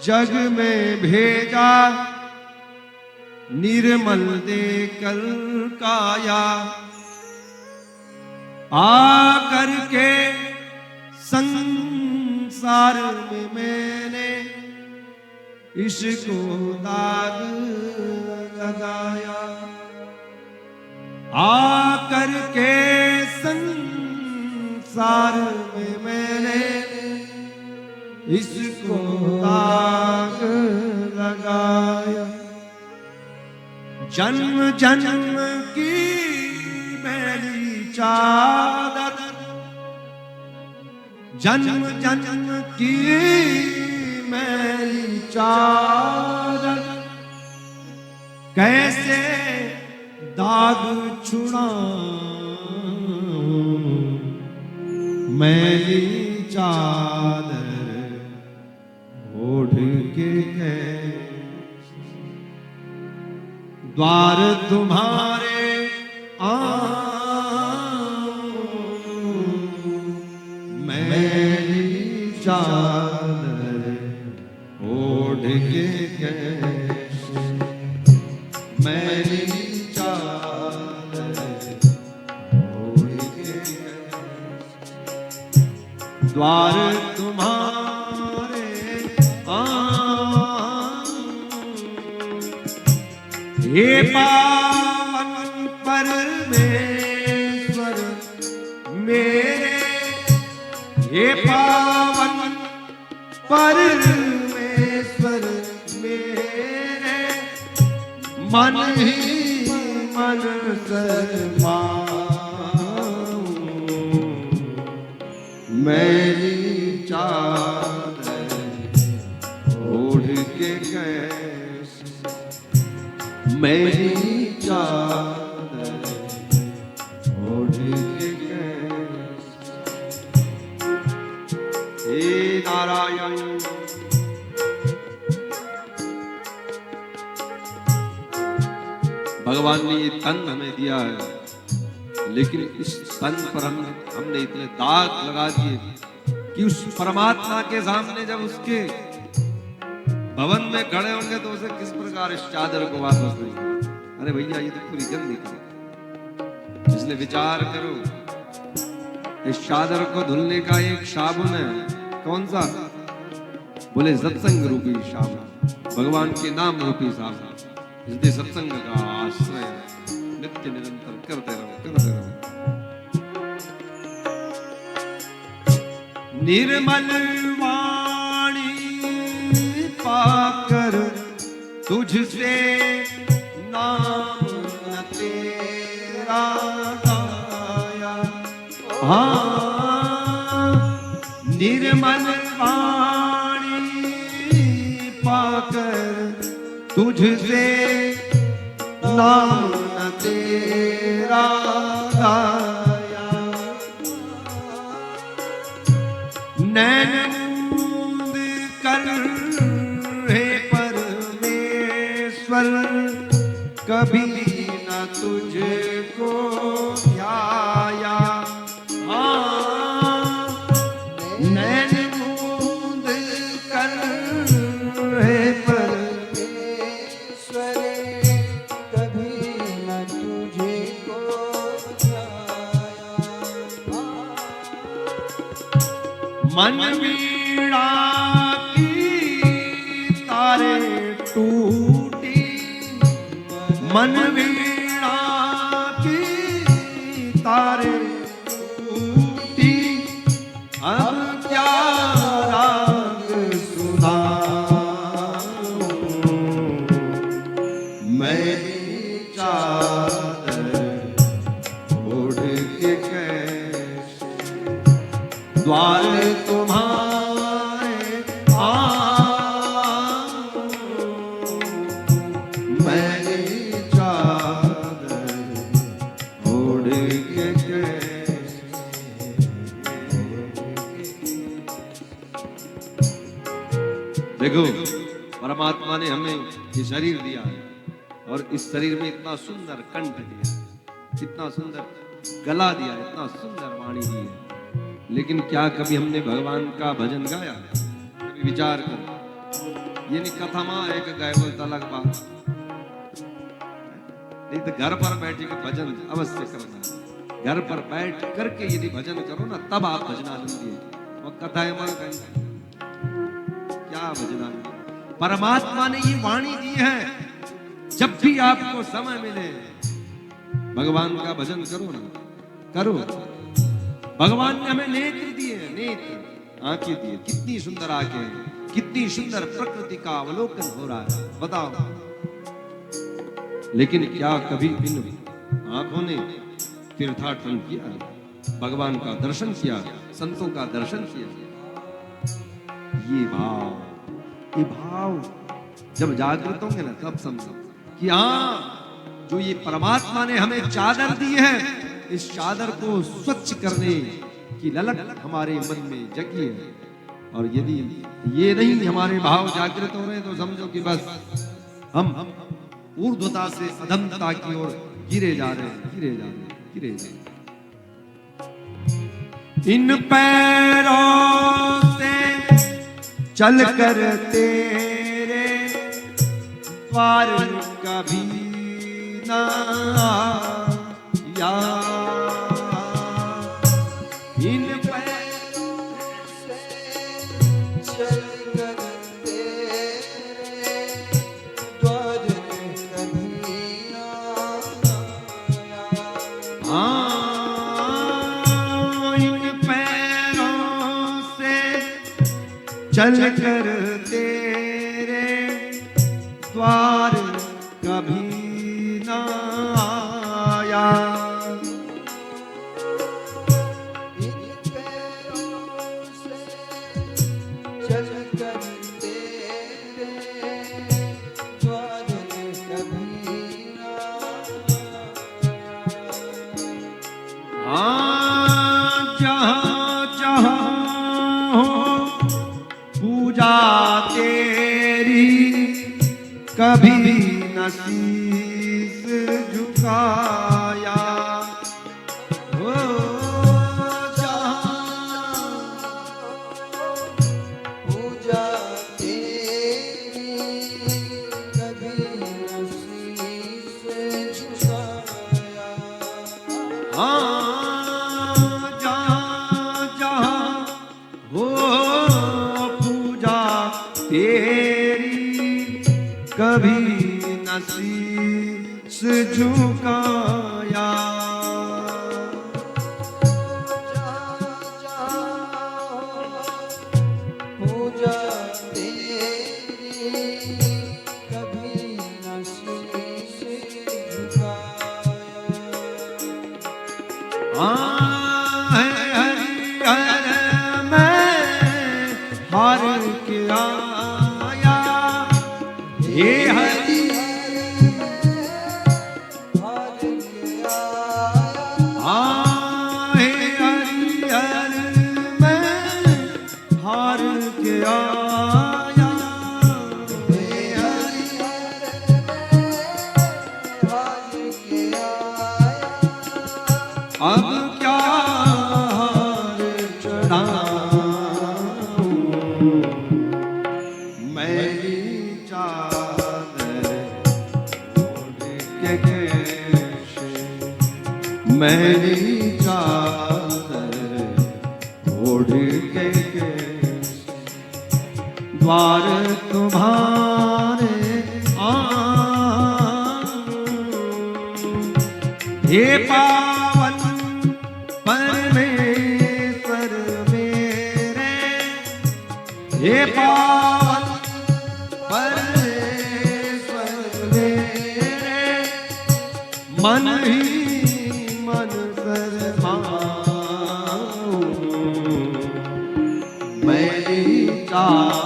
जग में भेजा निर्मल देकर काया, आकर के संसार में मैंने इसको दाग लगाया। आकर के संसार में मैंने इसको दाग लगाया। जन्म जन्म की मैली चादर, जन्म जन्म की मैली चादर, कैसे दाग छुड़ाऊं मैली चादर ओढ़ के द्वार तुम्हारे मैली चादर ओढ़ के मैली चादर ओढ़ के द्वार तुम्हारे हे पावन परमेश्वर मेरे, हे पावन परमेश्वर मेरे, मन ही मन शर्माऊं मैली चादर ओढ़ के कैसे मैली चादर ओढ़ के कैसे। हे नारायण भगवान ने ये तन हमें दिया है, लेकिन इस तन पर हमने इतने दाग लगा दिए कि उस परमात्मा के सामने जब उसके भवन में खड़े होंगे तो उसे किस प्रकार इस चादर को वापस देंगे। अरे भैया ये तो पूरी गंदी थी, इसलिए विचार करो। इस चादर को धुलने का एक साबुन है, कौन सा? बोले सत्संग रूपी साबुन, भगवान के नाम रूपी साबुन। इसलिए सत्संग का आश्रय नित्य निरंतर करते रहो, करते रहो। निर्मल वाणी पाकर तुझसे नाम न तेरा गाया। हाँ निर्मल वाणी पाकर तुझसे नाम न तेरा गाया। नैन मूंद कर हे परमेश्वर कभी न तुझको ध्याया। हाँ नैन मूंद कर हे परमेश्वर कभी न तुझको ध्याया। मन वीणा की तारे टूटी, मन वीणा की तारे टूटी, अब क्या राग सुनाऊं मैली चादर ओढ़ के कैसे द्वार तुम्हारे मैली चादर ओढ़ के कैसे। देखो परमात्मा ने हमें ये शरीर दिया है और इस शरीर में इतना सुंदर कंठ दिया, इतना सुंदर गला दिया, इतना सुंदर वाणी दी है, लेकिन क्या कभी हमने भगवान का भजन गाया? कभी विचार करो। ये नहीं कथा मां एक गए बोलता अलग बात नहीं। तो घर पर बैठ के भजन अवश्य करना। घर पर बैठ करके यदि भजन करो ना तब आप भजनानंदी है। और कथाएं मन क्या भजनानंदी। परमात्मा ने ये वाणी दी है, जब भी आपको समय मिले भगवान का भजन करो ना, करो। भगवान ने हमें नेत्र दिए, नेत्र आंखें दी, कितनी सुंदर आंखें, कितनी सुंदर प्रकृति का अवलोकन हो रहा है, बताओ। लेकिन क्या कभी इन आंखों ने तीर्थाटन किया, भगवान का दर्शन किया, संतों का दर्शन किया? ये भाव जब जागृत होंगे ना तब समझो कि हाँ, जो ये परमात्मा ने हमें चादर दी है, इस चादर को स्वच्छ करने की ललक हमारे मन में जगी है। और यदि ये नहीं हमारे भाव जागृत हो रहे तो समझो कि बस हम ऊर्ध्वता से अधमता की ओर गिरे जा रहे हैं, गिरे जा रहे हैं, गिरे जा रहे हैं। इन पैरों से चल कर तेरे द्वार कभी ना आया, इन पैरों से चल कर तेरे द्वार कभी ना आया। इन पैरों से चल कर तेरे द्वार कभी ना आया, इन पैरों से चल कर तेरे द्वार कभी ना आया। जहाँ जहाँ हो पूजा तेरी कभी न शीश झुकाया, हो जहाँ पूजा तेरी कभी न शीश झुकाया। हाँ, जहाँ जहाँ हो पूजा तेरी कभी न शीश झुकाया। पूजा तेरी कभी न शीश झुकाया। हर मैं हार के आया, हे हरि हार के आया, हे हरि हर मैं हार के आया, हे हरि हार के आया। अब क्या हार चढ़ाऊं, मेरी चादर ओढ़ के कैसे, मेरी चादर ओढ़ के कैसे द्वार तुम्हारे आऊं। हे पावन परमेश्वर मेरे, हे पावन परमेश्वर मेरे, मन ही मन शरमाऊं, मेरी चादर